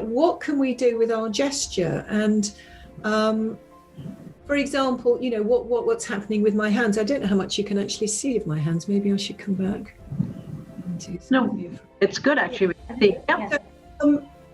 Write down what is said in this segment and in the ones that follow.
what can we do with our gesture? And for example, what's happening with my hands? I don't know how much you can actually see of my hands. Maybe I should come back. No, it's good actually. Yeah.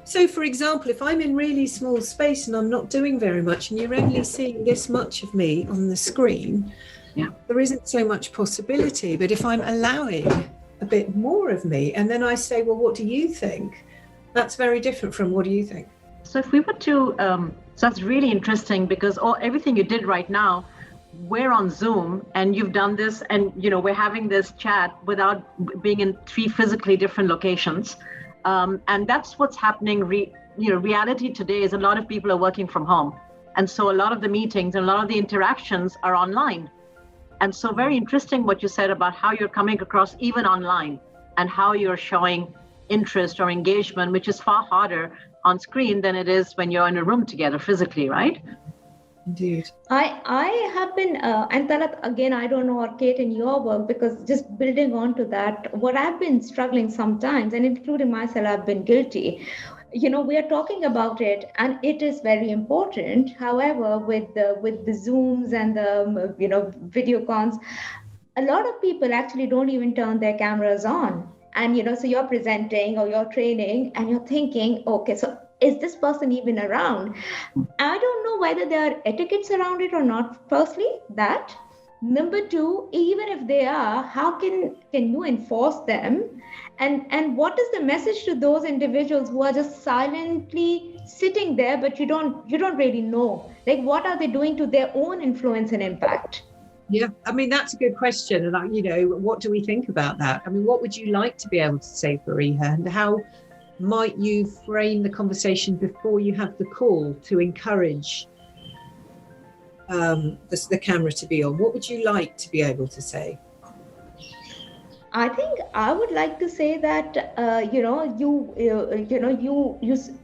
So for example, if I'm in really small space and I'm not doing very much and you're only seeing this much of me on the screen, there isn't so much possibility. But if I'm allowing a bit more of me and then I say, well, what do you think? That's very different from what do you think? So if we were to, so that's really interesting because everything you did right now, we're on Zoom and you've done this and, we're having this chat without being in 3 physically different locations. And that's what's happening. Reality today is a lot of people are working from home. And so a lot of the meetings and a lot of the interactions are online. And so very interesting what you said about how you're coming across even online and how you're showing interest or engagement, which is far harder on screen than it is when you're in a room together physically, right? Indeed. I have been, and Talat, again, I don't know, or Kate, in your work, because just building on to that, what I've been struggling sometimes, and including myself, I've been guilty. We are talking about it, and it is very important. However, with the Zooms and the video cons, a lot of people actually don't even turn their cameras on. And so you're presenting or you're training, and you're thinking, okay, so is this person even around? I don't know whether there are etiquettes around it or not. Firstly, that. Number 2, even if they are, how can you enforce them? And what is the message to those individuals who are just silently sitting there, but you don't really know? Like, what are they doing to their own influence and impact? Yeah, I mean, that's a good question. And, what do we think about that? I mean, what would you like to be able to say, Fariha? And how might you frame the conversation before you have the call to encourage the camera to be on? What would you like to be able to say? I think I would like to say that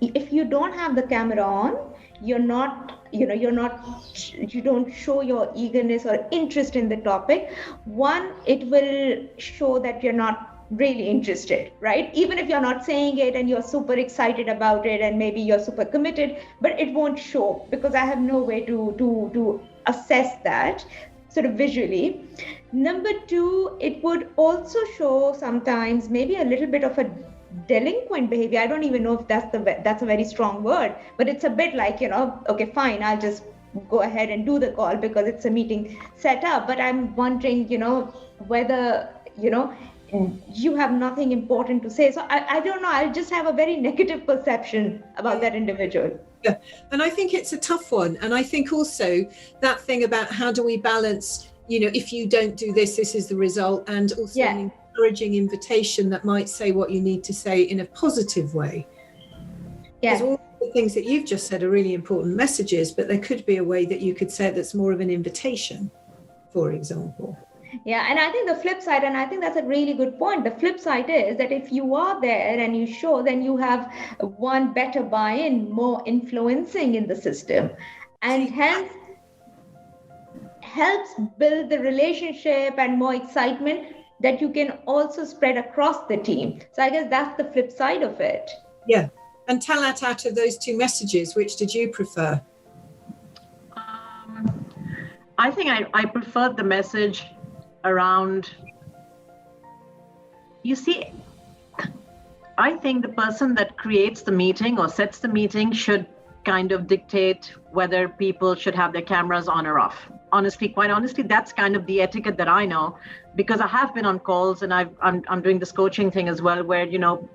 if you don't have the camera on, you don't show your eagerness or interest in the topic. One, it will show that you're not really interested, right? Even if you're not saying it and you're super excited about it and maybe you're super committed, but it won't show because I have no way to assess that sort of visually. Number 2, it would also show sometimes maybe a little bit of a delinquent behavior. I don't even know if that's a very strong word, but it's a bit like, okay, fine, I'll just go ahead and do the call because it's a meeting set up. But I'm wondering, whether, you have nothing important to say. So I don't know. I'll just have a very negative perception about that individual. Yeah. And I think it's a tough one. And I think also that thing about how do we balance, if you don't do this, this is the result. And also an encouraging invitation that might say what you need to say in a positive way. Yeah. Because all the things that you've just said are really important messages, but there could be a way that you could say that's more of an invitation, for example. Yeah, and I think the flip side, and I think that's a really good point. The flip side is that if you are there and you show, then you have one better buy-in, more influencing in the system, and hence helps build the relationship and more excitement that you can also spread across the team. So I guess that's the flip side of it. Yeah. And Talat, out of those 2 messages, which did you prefer? I think I preferred the message around, you see, I think the person that creates the meeting or sets the meeting should kind of dictate whether people should have their cameras on or off. Honestly, quite honestly, that's kind of the etiquette that I know, because I have been on calls and I'm doing this coaching thing as well, where,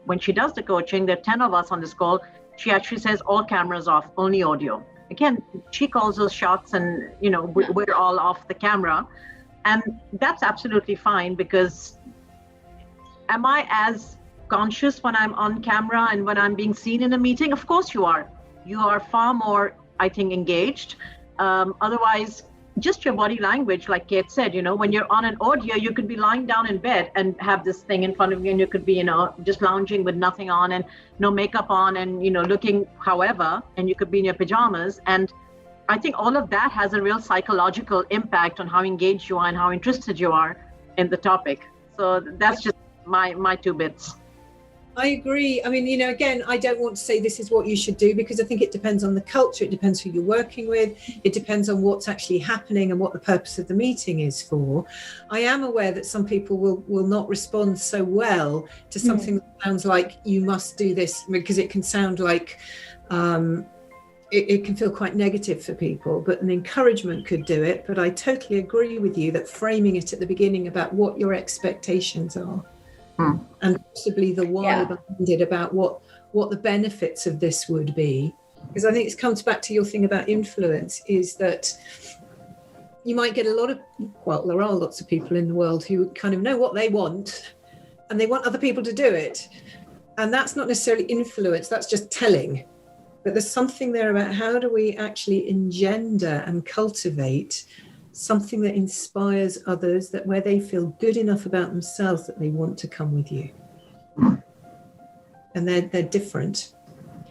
when she does the coaching, there are 10 of us on this call. She actually says all cameras off, only audio. Again, she calls those shots and, we're all off the camera. And that's absolutely fine, because am I as conscious when I'm on camera and when I'm being seen in a meeting? Of course you are. You are far more, I think, engaged. Otherwise, just your body language, like Kate said, when you're on an audio, you could be lying down in bed and have this thing in front of you, and you could be, just lounging with nothing on and no makeup on and, looking however, and you could be in your pajamas. And I think all of that has a real psychological impact on how engaged you are and how interested you are in the topic. So that's just my 2 bits. I agree. I mean, again, I don't want to say this is what you should do, because I think it depends on the culture. It depends who you're working with. It depends on what's actually happening and what the purpose of the meeting is for. I am aware that some people will not respond so well to something that sounds like you must do this, because it can sound like it can feel quite negative for people, but an encouragement could do it. But I totally agree with you that framing it at the beginning about what your expectations are, and possibly the why behind it, about what the benefits of this would be. Because I think it comes back to your thing about influence, is that you might get there are lots of people in the world who kind of know what they want and they want other people to do it. And that's not necessarily influence, that's just telling. But there's something there about how do we actually engender and cultivate something that inspires others, that where they feel good enough about themselves that they want to come with you. And they're different.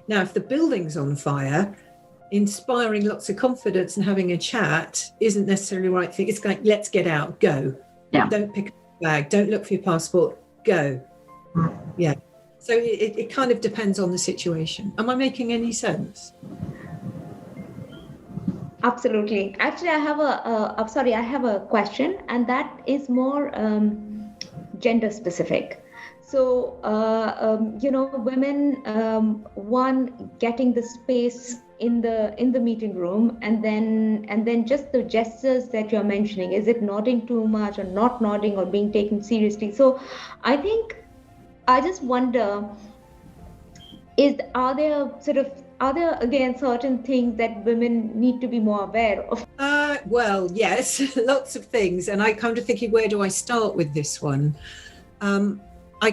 Now, if the building's on fire, inspiring lots of confidence and having a chat isn't necessarily the right thing. It's like, let's get out, go. Yeah. Don't pick up a bag, don't look for your passport, go. Yeah. So it kind of depends on the situation. Am I making any sense? Absolutely. Actually, I have a question, and that is more gender specific. So, women, one, getting the space in the meeting room, and then just the gestures that you're mentioning. Is it nodding too much, or not nodding, or being taken seriously? So, I just wonder, are there again certain things that women need to be more aware of? Well, yes, lots of things. And I kind of thinking, where do I start with this one? I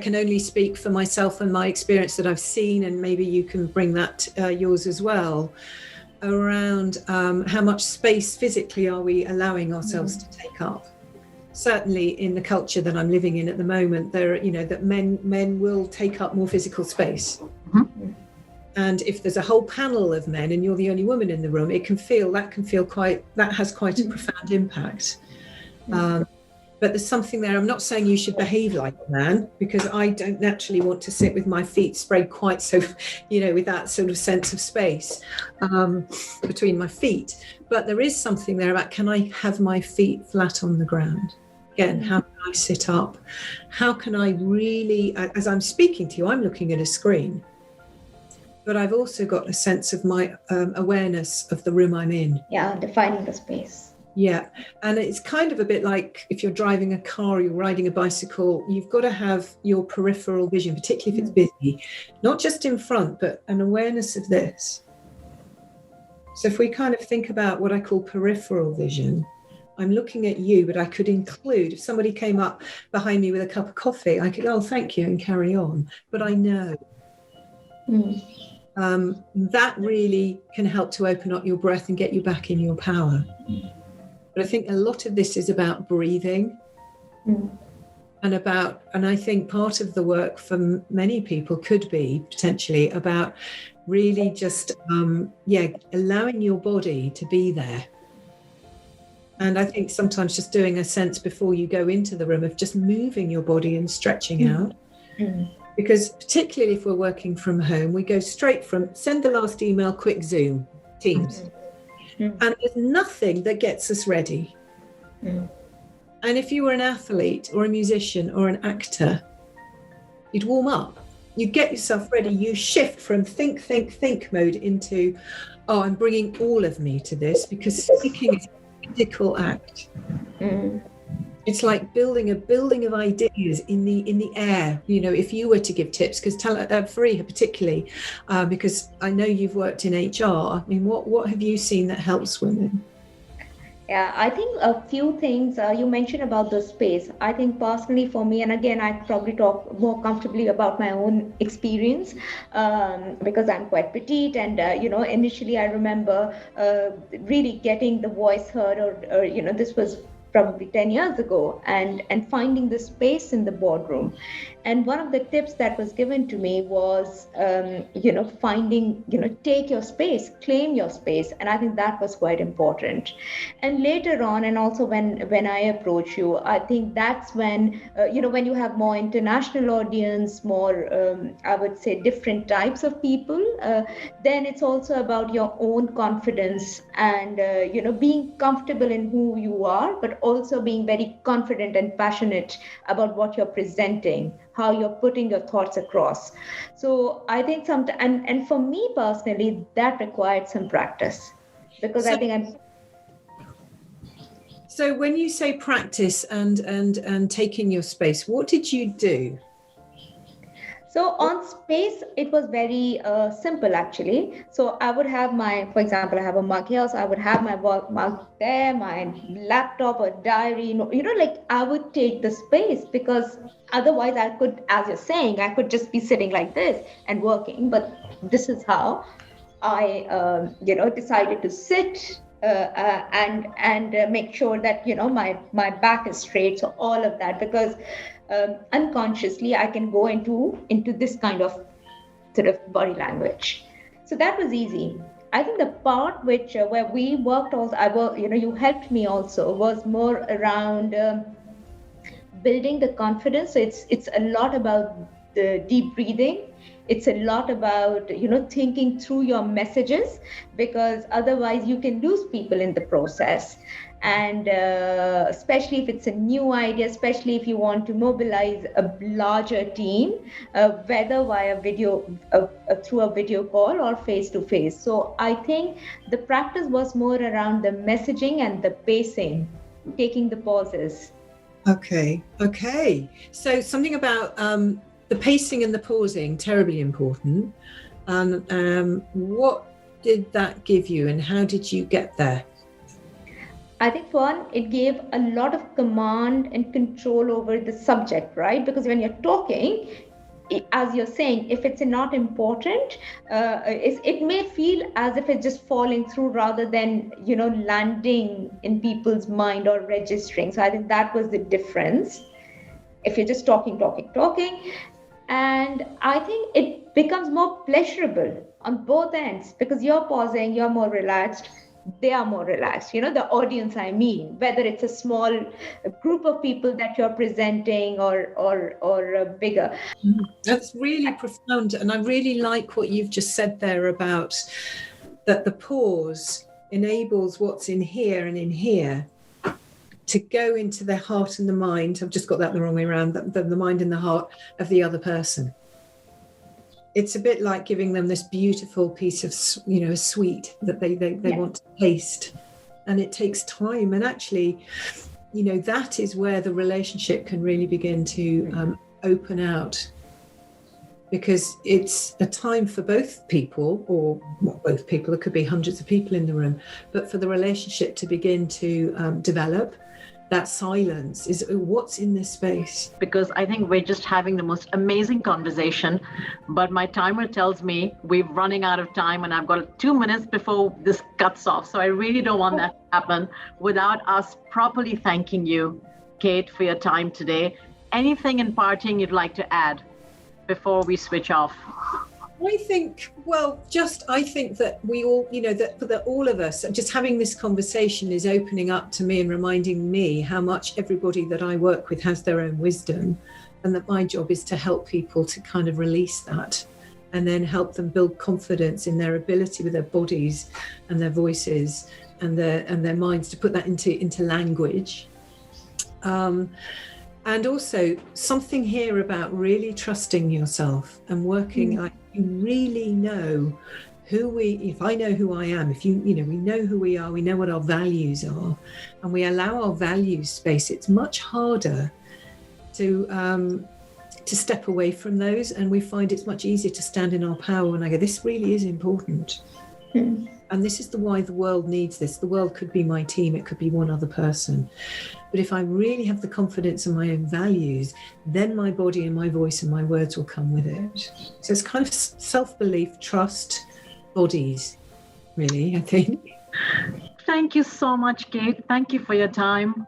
can only speak for myself and my experience that I've seen, and maybe you can bring that yours as well, around how much space physically are we allowing ourselves to take up. Certainly in the culture that I'm living in at the moment, that men will take up more physical space. And if there's a whole panel of men and you're the only woman in the room, that has quite a profound impact. But there's something there. I'm not saying you should behave like a man, because I don't naturally want to sit with my feet spread quite so, with that sort of sense of space between my feet. But there is something there about, can I have my feet flat on the ground? Again, how can I sit up? How can I really, as I'm speaking to you, I'm looking at a screen, but I've also got a sense of my awareness of the room I'm in. Yeah, defining the space. Yeah, and it's kind of a bit like if you're driving a car, you're riding a bicycle, you've got to have your peripheral vision, particularly if it's busy, not just in front, but an awareness of this. So if we kind of think about what I call peripheral vision, I'm looking at you, but I could include, if somebody came up behind me with a cup of coffee, I could, oh, thank you, and carry on. But I know. That really can help to open up your breath and get you back in your power. But I think a lot of this is about breathing and I think part of the work for many people could be potentially about really just, allowing your body to be there. And I think sometimes just doing a sense before you go into the room of just moving your body and stretching out. Because particularly if we're working from home, we go straight from send the last email, quick Zoom, Teams. And there's nothing that gets us ready. And if you were an athlete or a musician or an actor, you'd warm up, you get yourself ready, you shift from think mode into, oh, I'm bringing all of me to this, because speaking is a physical act. It's like building a building of ideas in the air. If you were to give tips, because Fariha particularly, because I know you've worked in HR. I mean, what have you seen that helps women? Yeah, I think a few things you mentioned about the space. I think personally for me, and again, I probably talk more comfortably about my own experience because I'm quite petite, and initially I remember really getting the voice heard, or this was probably 10 years ago, and finding the space in the boardroom. And one of the tips that was given to me was, finding, take your space, claim your space. And I think that was quite important. And later on, and also when I approach you, I think that's when, when you have more international audience, more, I would say, different types of people, then it's also about your own confidence and, being comfortable in who you are, but also being very confident and passionate about what you're presenting, how you're putting your thoughts across. So I think and for me personally, that required some practice, because I think I'm. So when you say practice and taking your space, what did you do? So on space, it was very simple actually. So I would have for example, I have a mug here, so I would have my work mug there, my laptop or diary, like I would take the space, because otherwise I could, as you're saying, I could just be sitting like this and working. But this is how I, decided to sit and make sure that, my back is straight. So all of that, because unconsciously I can go into this kind of sort of body language. So that was easy. I think the part where we worked also, you helped me also, was more around building the confidence. So it's a lot about the deep breathing. It's a lot about, thinking through your messages, because otherwise you can lose people in the process. And especially if it's a new idea, especially if you want to mobilize a larger team, whether via video, through a video call or face to face. So I think the practice was more around the messaging and the pacing, taking the pauses. Okay. So something about the pacing and the pausing, terribly important. What did that give you, and how did you get there? I think one, it gave a lot of command and control over the subject, right? Because when you're talking, as you're saying, if it's not important, it may feel as if it's just falling through rather than, landing in people's mind or registering. So I think that was the difference. If you're just talking. And I think it becomes more pleasurable on both ends, because you're pausing, you're more relaxed, they are more relaxed, the audience, I mean, whether it's a small group of people that you're presenting or bigger. That's really profound. And I really like what you've just said there about that the pause enables what's in here and in here to go into the heart and the mind. I've just got that the wrong way around, the mind and the heart of the other person. It's a bit like giving them this beautiful piece of, a sweet that they want to taste. And it takes time. And actually, that is where the relationship can really begin to open out. Because it's a time for both people, or not both people, there could be hundreds of people in the room, but for the relationship to begin to develop. That silence is what's in this space. Because I think we're just having the most amazing conversation, but my timer tells me we're running out of time and I've got 2 minutes before this cuts off. So I really don't want that to happen without us properly thanking you, Kate, for your time today. Anything in parting you'd like to add before we switch off? I think that we all, that all of us, just having this conversation is opening up to me and reminding me how much everybody that I work with has their own wisdom, and that my job is to help people to kind of release that and then help them build confidence in their ability with their bodies and their voices and their minds to put that into language. And also something here about really trusting yourself and working like you really know if I know who I am, we know who we are, we know what our values are, and we allow our values space, it's much harder to step away from those, and we find it's much easier to stand in our power when I go, this really is important. And this is why the world needs this. The world could be my team, it could be one other person. But if I really have the confidence in my own values, then my body and my voice and my words will come with it. So it's kind of self-belief, trust, bodies, really, I think. Thank you so much, Kate. Thank you for your time.